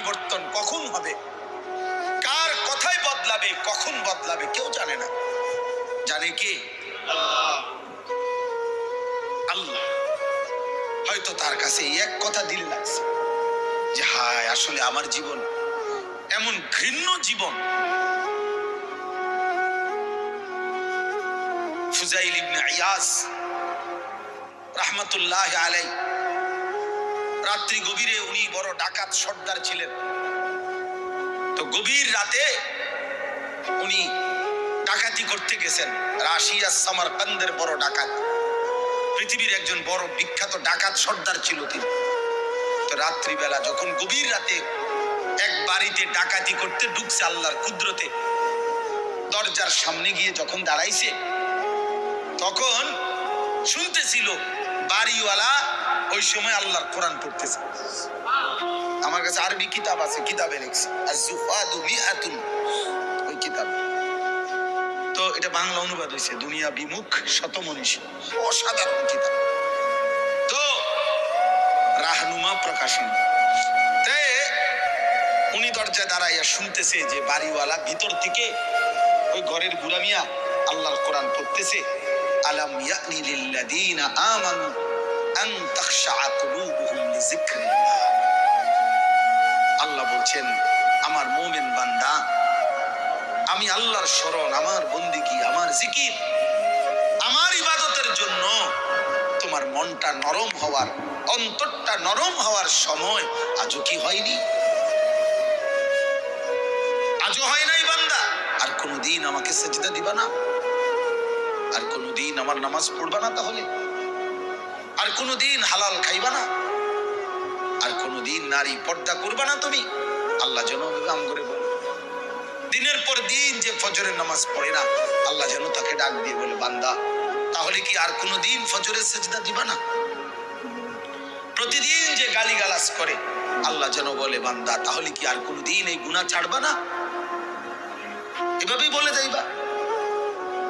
পরিবর্তন কখন হবে, কার কথাই বদলাবে, কখন বদলাবে কেউ জানে না। জানে কে? আল্লাহ। হয়তো তার কাছে এক কথা দিলে লাগছে যে হায় আসলে আমার জীবন এমন ঘৃণ্য জীবন। ফুজাইল ইবনে ইয়াস রাহমাতুল্লাহ আলাইহি রাত্রি গভীরে, উনি বড় ডাকাত সর্দার ছিলেন। তো গভীর রাতে উনি ডাকাতি করতে গেছেন। রাশিয়া সামারকান্দের বড় ডাকাত, পৃথিবীর একজন বড় বিখ্যাত ডাকাত সর্দার ছিল তিনি। তো রাত্রিবেলা যখন গভীর রাতে এক বাড়িতে ডাকাতি করতে ঢুকছে আল্লাহর কুদরতে, দরজার সামনে গিয়ে যখন দাঁড়াইছে তখন শুনতেছিল বাড়িওয়ালা ওই সময় আল্লাহর কোরআন পড়তেছে। আমার কাছে আরবি কিতাব আছে, কিতাবে লিখছে আজ-জুফাদু মিআতুন, ওই কিতাব। তো এটা বাংলা অনুবাদ হয়েছে দুনিয়া বিমুখ শত মনীষী, অসাধারণ কিতাব। তো রাহনুমা প্রকাশনী। উনি দরজায় দাঁড়াইয়া শুনতেছে যে বাড়িওয়ালা ভিতর থেকে ওই ঘরের বুড়া মিয়া আল্লাহর কোরআন পড়তেছে। আলাম ইয়ানি লিল্লাযীনা আমানু আন তাখশা কুলুবুহুম লিযিকরিল্লাহ। আল্লাহ বলছেন আমার মুমিন বান্দা, আমি আল্লাহর শরণ, আমার বন্দেগী, আমার জিকির, আমার ইবাদতের জন্য তোমার মনটা নরম হওয়ার, অন্তরটা নরম হওয়ার সময় আজও কি হয়নি? আজও হয় নাই বান্দা? আর কোনদিন আমাকে সেজদা দিবা না? আর কোনদিন আমার নামাজ পড়বা না? তাহলে আর কোনদিন হালাল খাইবা না? আর কোনদিন নারী পর্দা করবা না তুমি? আল্লাহ যেন গাম করে বলে, দিনের পর দিন যে ফজরের নামাজ পড়ে না, আল্লাহ যেন তাকে ডাক দিয়ে বলে বান্দা তাহলে কি আর কোনদিন ফজরের সেজদা দিবা না? প্রতিদিন যে গালিগালাজ করে, আল্লাহ যেন বলে বান্দা তাহলে কি আর কোনদিন এই গুনাহ ছাড়বা না? এভাবেই বলে যাইবা,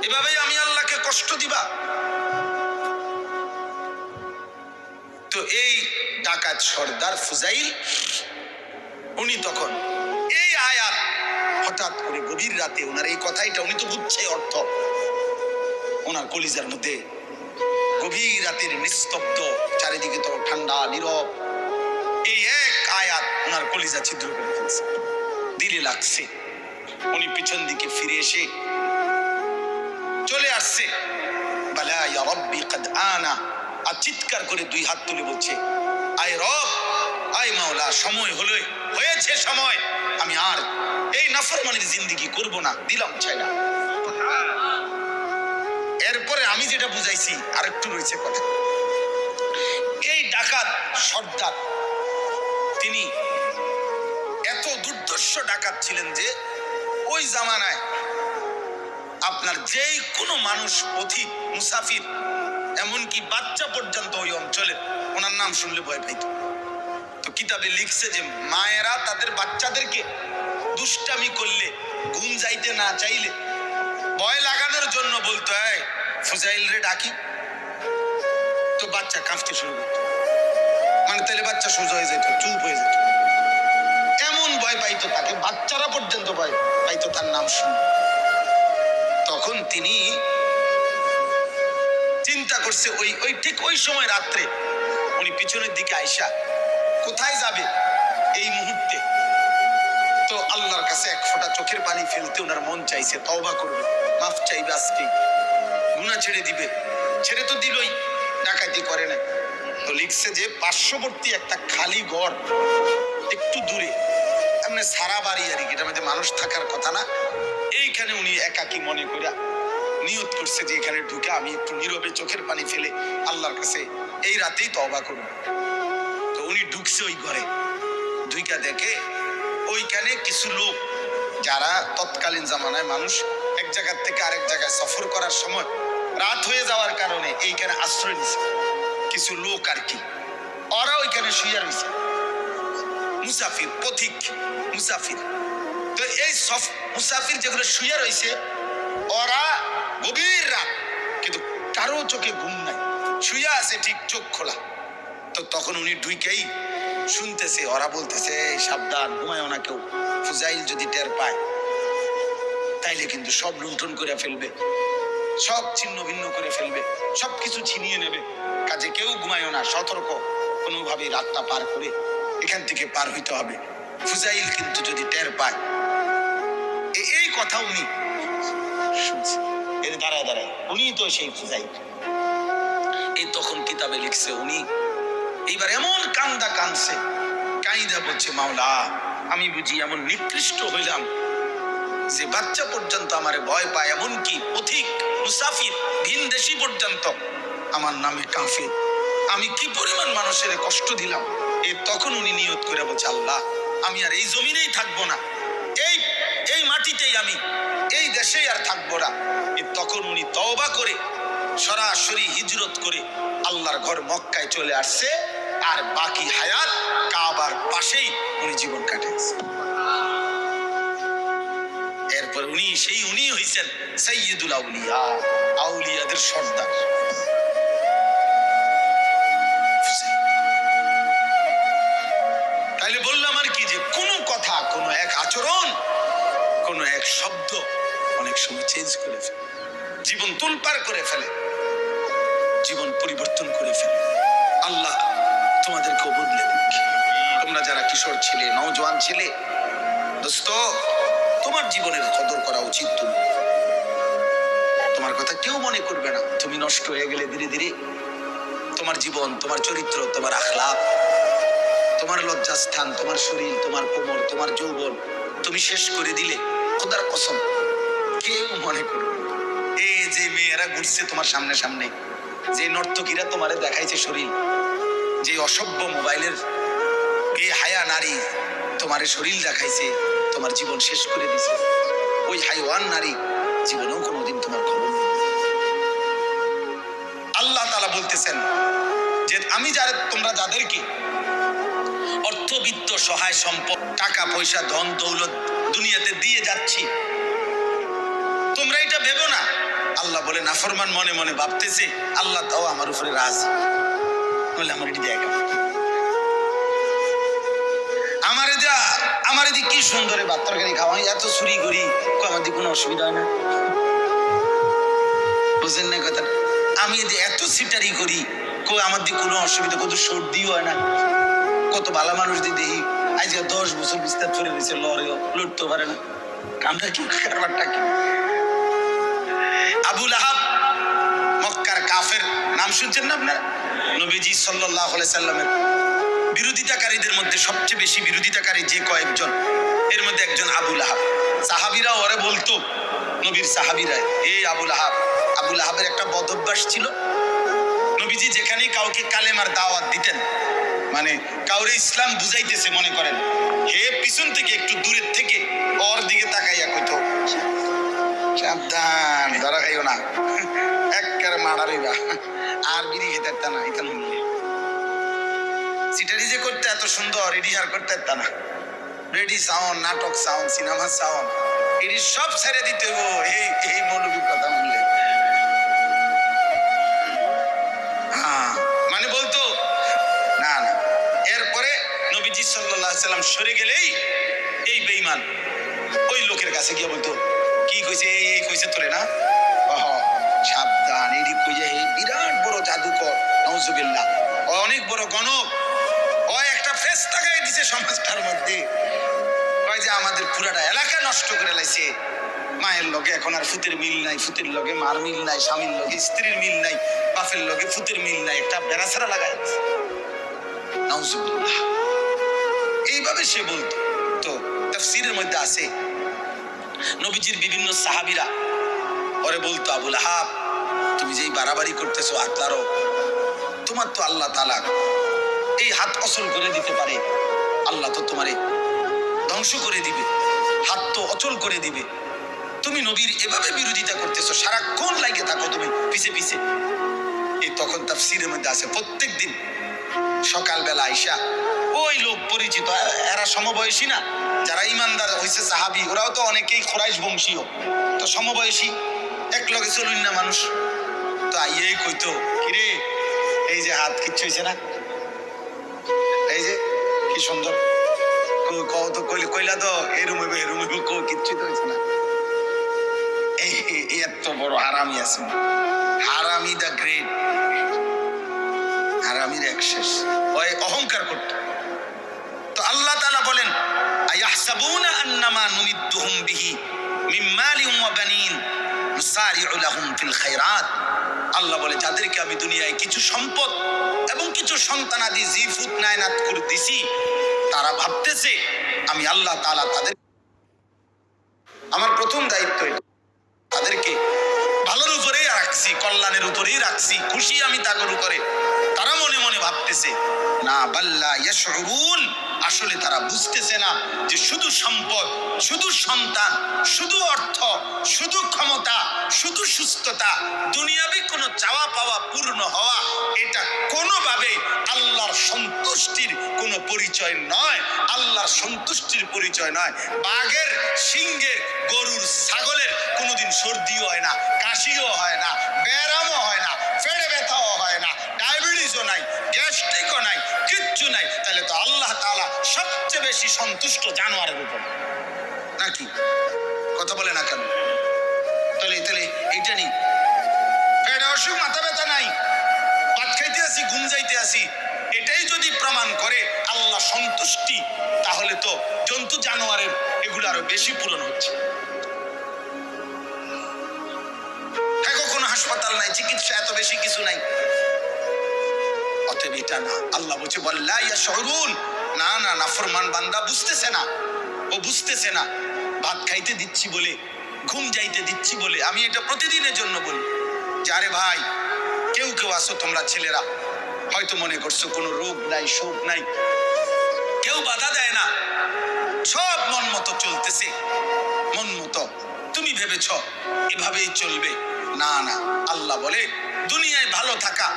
এভাবেই আমি আল্লাহকে কষ্ট দিবা। তো এই ডাকাত সর্দার ফুজাইল, উনি তখন এই আয়াত হঠাৎ করে গভীর রাতে ওনার এই কথাইটা, উনি তো বুঝছে অর্থ, ওনার কলিজার মধ্যে গভীর রাতের নিস্তব্ধ, চারিদিকে তো ঠান্ডা নীরব, এই এক আয়াত ওনার কলিজা ছিদ্র করে ফেলছে, দিলে লাগছে। উনি পিছন দিকে ফিরে এসে চলে আসছে, বালা ইয়া রাব্বি কাদ আনা, আর চিৎকার করে দুই হাত তুলে বলছে আয় রব, আয় মাওলা, সময় হলো, হয়েছে সময়, আমি আর এই নাফরমানির জিন্দেগি করব না, দিলাম ছাইড়া। এরপরে আমি যেটা বুঝাইছি আরেকটু রয়েছে কথা। এই ডাকাত সর্দার তিনি এত দুর্ধর্ষ ডাকাত ছিলেন যে ওই জামানায় আপনার যেই কোনো মানুষ, পথিক, মুসাফির, এমনকি বাচ্চা পর্যন্ত ওই অঞ্চলে ওনার নাম শুনলে ভয় পাইত। তো কিতাবে লিখছে যে মায়েরা তাদের বাচ্চাদেরকে দুষ্টামি করলে, ঘুম যাইতে না চাইলে ভয় লাগানোর জন্য বলতো এই ফুজাইল রে ডাকি, তো বাচ্চা কাঁপতে শুরু করতো, মানে তাহলে বাচ্চা সোজা হয়ে যেত, চুপ হয়ে যেত, এমন ভয় পাইতো তাকে, বাচ্চারা পর্যন্ত ভয় পাইতো তার নাম শুনে। তখন তিনি চিন্তা করছে ওই ঠিক ওই সময় রাত্রে উনি পিছনের দিকে আইসা কোথায় যাবে এই মুহূর্তে, তো আল্লাহর কাছে এক ফোঁটা চোখের পানি ফেলতে ওনার মন চাইছে, তওবা করবে, মাফ চাইবে, আজকে গুনাহ ছেড়ে দিবে। ছেড়ে তো দিলই, ডাকাতি করে না। তো লিখছে যে পার্শ্ববর্তী একটা খালি ঘর একটু দূরে, এমনি সারা বাড়ি আর কি, এটার মধ্যে মানুষ থাকার কথা না, এইখানে উনি একাকী মনে করে নিয়ত করছে যে এখানে ঢুকে আমি একটু নীরবে চোখের পানি ফেলে আল্লাহর কাছে এই রাতেই তওবা করব। তো উনি ঢুকছে ওই ঘরে, ঢুইকা দেখে ওইখানে কিছু লোক, যারা তৎকালীন জামানায় মানুষ এক জায়গা থেকে আরেক জায়গায় সফর করার সময় রাত হয়ে যাওয়ার কারণে এইখানে আশ্রয় নিছে কিছু লোক আর কি, ওরা ওইখানে শুয়ে রয়েছে, মুসাফির, পথিক মুসাফির। তো এই সব মুসাফির যেগুলো শুয়ে রয়েছে, ওরা গভীর রাত কিন্তু কারো চোখে ঘুম নাই, শুয়ে আছে ঠিক চোখ খোলা। তো তখন উনি ঢুকেই শুনতেছে, ওরা বলতেছে এই সাবধান, ঘুমায় না কেউ, ফুজাইল যদি টের পায় তাইলে কিন্তু সব লুণ্ঠন করে ফেলবে, সব ছিন্ন ভিন্ন করে ফেলবে, সবকিছু ছিনিয়ে নেবে। কাজে কেউ ঘুমায় না, সতর্ক, কোনোভাবেই রাতটা পার করে এখান থেকে পার হইতে হবে। ফুজাইল কিন্তু যদি টের পায়, এই কথা উনি শুনছে, এর দাঁড়ায় দাঁড়ায় উনি তো সেই ফুজাইল। এই তখন কিতাবে লিখছে উনি এইবার এমন কান্দা কানছে, কাইদা বলছে মাওলা আমি বুঝি এমন নিকৃষ্ট হইলাম যে বাচ্চা পর্যন্ত আমারে ভয় পায়, এমনকি পথিক মুসাফির ভিন দেশি পর্যন্ত আমার নামে কাঁফে। আমি কি পরিমাণ মানুষের কষ্ট দিলাম। তখন উনি নিয়ত করে বলছে আল্লাহ আমি আর এই জমিনেই থাকবো না, এই এই মাটিতেই আমি এই দেশেই আর থাকবো না। তখন উনি তওবা করে সরাসরি হিজরত করে আল্লাহর ঘর মক্কায় চলে আসছে, আর বাকি হায়াত কাবার পাশেই উনি জীবন কাটাইছে। এরপর উনি হইছেন সাইয়্যিদুল আউলিয়া, আউলিয়াদের সর্দার। তাইলে বললাম আর কি যে কোনো কথা, কোনো এক আচরণ, কোনো এক শব্দ অনেক সময় চেঞ্জ করে ফেলে, জীবন তোলপাড় করে ফেলে, জীবন পরিবর্তন করে ফেলে। আল্লাহ তোমাদেরকেও বদলে দিক। তোমরা যারা কিশোর ছিলে, নওজোয়ান ছিলে, দোস্ত তোমার জীবনের কদর করা উচিত। তোমার কথা কেউ মনে করবে না, তুমি নষ্ট হয়ে গেলে ধীরে ধীরে তোমার জীবন, তোমার চরিত্র, তোমার আখলাক, তোমার লজ্জাস্থান, তোমার শরীর, তোমার কোমর, তোমার যৌবন তুমি শেষ করে দিলে খোদার কসম কেউ মনে করবে। এই যে মেয়েরা ঘুরছে তোমার সামনে সামনে, যে নর্তকীরা তোমারে দেখাইছে শরীর, যে অসভ্য মোবাইলের হায়া নারী তোমারে শরীর দেখাইছে, তোমার জীবন শেষ করে দিছে, ওই হাইওয়ান নারী জীবনেও কোনোদিন তোমার খবর নেই। আল্লাহ তাআলা বলতেছেন যে আমি তোমরা যাদেরকে অর্থবিত্ত সহায় সম্পদ, টাকা পয়সা, ধন দৌলত দুনিয়াতে দিয়ে যাচ্ছি, তোমরা এটা ভেবো না। আল্লাহ বলে নাফরমান মনে মনে ভাবতেছে আল্লাহ তাও আমার উপরে রাজি, বলে আমার এটি দেখা, আমার এদিকে কি সুন্দরে ভাত তরকারি খাওয়া, এত চুরি করি, আমার দিকে কোনো অসুবিধা হয় না। বুঝেন না কথা? আমি এত সিটারি করি, আমার দিকে কোনো অসুবিধা, কত সর্দিও হয় না। কত ভালো মানুষ দিয়ে দেখি আজকে 10 বছর বিস্তার চলে গেছে, লড়েও লড়তে পারে না। কামটা কি, কারবারটা কি? আবু লাহাব মক্কার কাফের, নাম শুনছেন না আপনারা? নবীজি সাল্লাল্লাহু আলাইহি সাল্লামের বিরোধিতাকারীদের মধ্যে সবচেয়ে বেশি বিরোধিতাকারী যে কয়েকজন, এর মধ্যে একজন আবু লাহাব। সাহাবীরা ওরে বলতো, নবীর সাহাবীরা, এই আবু লাহাব। আবু লাহাবের একটা বদ অভ্যাস ছিল, নবীজি যেখানেই কাউকে কালেমার দাওয়াত দিতেন, মানে কাউরে ইসলাম বুঝাইতেছে মনে করেন, হে পিছন থেকে একটু দূরের থেকে ওর দিকে তাকাইয়া কইতো সাবধান, ধরা খাইও না, একেবারে মারারিবা, আর বিড়ি খেতে পারত না। এটা সিটারি যে করতে এত সুন্দর, এডি আর করতে পারত না। রেডি সাউন্ড, নাটক সাউন্ড, সিনেমা সাউন্ড, এটি সব ছেড়ে দিতে হবো এই মৌলবীর কথা বললে। মানে বলতো না না। এরপরে নবীজি সাল্লাল্লাহু আলাইহি সাল্লাম সরে গেলেই এই বেঈমান ওই লোকের কাছে গিয়ে বলতো, কি কইছে, এই কইছে তোরে না, সাবধান, এডি কইছে এই বিরাট বড় জাদুকর, নাউজুবিল্লাহ, অনেক বড় গণক, ও একটা ফেরেশতা গায়ে দিছে সমাজটার মধ্যে, কয় যে আমাদের পুরাটা এলাকা নষ্ট করে লাইছে। মায়ের লগে এখন আর ফুতের মিল নাই, ফুতের লগে মার মিল নাই, স্বামীর লগে স্ত্রীর মিল নাই, বাপের লগে ফুতের মিল নাই, একটা বেড়াছাড়া লাগায়। নাউজুবিল্লাহ, এইভাবে সে বলতো। তো তাফসীরের মধ্যে আছে নবীজির বিভিন্ন সাহাবীরা ওরে বলতো, আবু লাহাব তুমি যেই বাড়াবাড়ি করতেছো, আত্মারও তোমার তো আল্লাহ তাআলা এই হাত অচল করে দিতে পারে, আল্লাহ তো তোমারে ধ্বংস করে দিবে, হাত তো অচল করে দিবে। তুমি নবীর এভাবে বিরোধিতা করতেছো, সারাক্ষণ লাগে থাকো তুমি পিছে পিছে। এই তখন তাফসীরের মধ্যে আছে প্রত্যেক দিন সকালবেলা আইসা ওই লোক পরিচিত, এরা সমবয়সী না, যারা ইমানদার হয়েছে সাহাবী, ওরাও তো অনেকেই কুরাইশ বংশীয়, তো সমবয়সী, এক লগে চলুন না মানুষ, তো আইয়েই কইতো, কিরে এই যে হাত কিচ্ছু হয়েছে না, এই যে কি সুন্দর কত কইলা তো এরুম কিচ্ছু তো হয়েছে না। এই এত বড় হারামি আছে, হারামি দা গ্রেট, হারামির এক শেষ, ওই অহংকার করত। তো আল্লাহ তাআলা বলেন আয়াহসাবুনা আন্নামা নুমিদ্দুহুম বিহি মিন মালিন ওয়া বানিন নুসারিউ লাহুম ফিল খায়রাত। আল্লাহ বলে যাদেরকে আমি দুনিয়ায় কিছু সম্পদ এবং কিছু সন্তানাদি জিফুত নায়নাত করে দিছি, তারা ভাবতেছে আমি আল্লাহ তাআলা তাদের, আমার প্রথম দায়িত্ব তাদেরকে ভালোর উপরেই রাখছি, কল্যাণের উপরেই রাখছি, খুশি আমি তাদের উপরে। তারা মনে মনে ভাবতেছে না বাল্লা ইয়াশউরুন, আসলে তারা বুঝতেছে না যে শুধু সম্পদ, শুধু সন্তান, শুধু অর্থ, শুধু ক্ষমতা, শুধু সুস্থতা, দুনিয়াবি কোনো চাওয়া পাওয়া পূর্ণ হওয়া, এটা কোনোভাবে আল্লাহর সন্তুষ্টির কোনো পরিচয় নয়, আল্লাহর সন্তুষ্টির পরিচয় নয়। বাঘের, সিংহের, গরুর, ছাগলের কোনোদিন সর্দিও হয় না, কাশিও হয় না, ব্যারামও হয় না, পেটে ব্যথাও হয় না, ডায়াবেটিসও নাই, গ্যাস্ট্রিকও নাই, কিচ্ছু নাই। তাহলে তো আল্লাহ তাআলা সবচেয়ে বেশি সন্তুষ্ট জানোয়ারের উপর, নাকি? কথা বলে না কেন? তাহলে এইটা নেই, পেটে অসুখ, মাথা ব্যথা নাই, ভাত খাইতে আসি, ঘুম যাইতে আসি, এটাই যদি প্রমাণ করে আল্লাহ সন্তুষ্টি, তাহলে তো জন্তু জানোয়ারের এগুলো আরো বেশি পূরণ হচ্ছে। কোনো হাসপাতাল নাই, চিকিৎসা এত বেশি কিছু নাই, অতএব এটা না। আল্লাহ বলছে ওয়াল্লা ইয়াশউরুন, না না, নাফরমান বান্দা বুঝতেছে না, ও বুঝতেছে না। ভাত খাইতে দিচ্ছি বলে, ঘুম যাইতে দিচ্ছি বলে, আমি এটা প্রতিদিনের জন্য বলি যে আরে ভাই, কেউ আসো তোমরা ছেলেরা, হয়তো মনে করছো কোনো রোগ নাই, শোক নাই, কেউ বাধা দেয় না, সব মন মতো চলতেছে, মন মতো তুমি ভেবেছ এভাবেই চলবে। না না, আল্লাহ বলে দুনিয়ায় ভালো থাকা,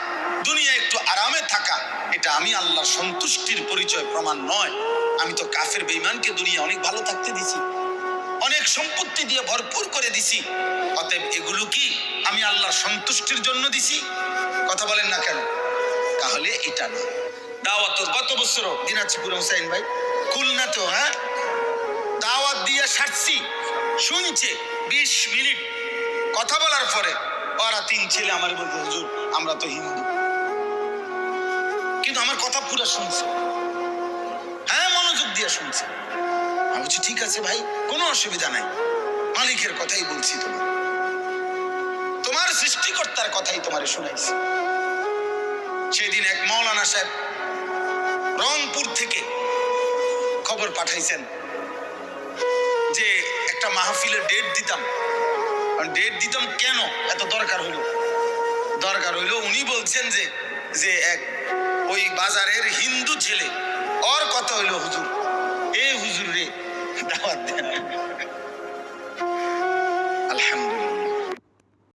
দুনিয়ায় একটু আরামে থাকা, এটা আমি আল্লাহর সন্তুষ্টির পরিচয় প্রমাণ নয়। আমি তো কাফের বেঈমানকে দুনিয়া অনেক ভালো থাকতে দিছি, অনেক সম্পত্তি দিয়ে ভরপুর করে দিছি, অতএব এগুলো কি আমি আল্লাহর সন্তুষ্টির জন্য দিছি? কথা বলেন না কেন? তাহলে এটা না। দাওয়াত গত বছর দিনাজপুর হোসেন ভাই খুলনা তো, হ্যাঁ, দাওয়াত দিয়ে সারছি, শুনছে 20 মিনিট কথা বলার পরে ওরা 3 ছেলে আমার বলতে, হুজুর আমরা তো হিন্দু, কিন্তু আমার কথা পুরো শুনছে, হ্যাঁ মনোযোগ দিয়ে শুনছে। আমি বলছি ঠিক আছে ভাই, কোনো অসুবিধা নাই, মালিকের কথাই বলছি, তোমার সৃষ্টিকর্তার কথাই তোমারে শোনাইছি। সেদিন এক মাওলানা সাহেব রংপুর থেকে খবর পাঠাইছেন যে একটা মাহফিলের ডেট দিতাম। কেন এত দরকার হইলো, উনি বলছেন যে এক ওই বাজারের হিন্দু ছেলে, ওর কথা হইলো হুজুর, এ হুজুর রে দাওয়াত দেন।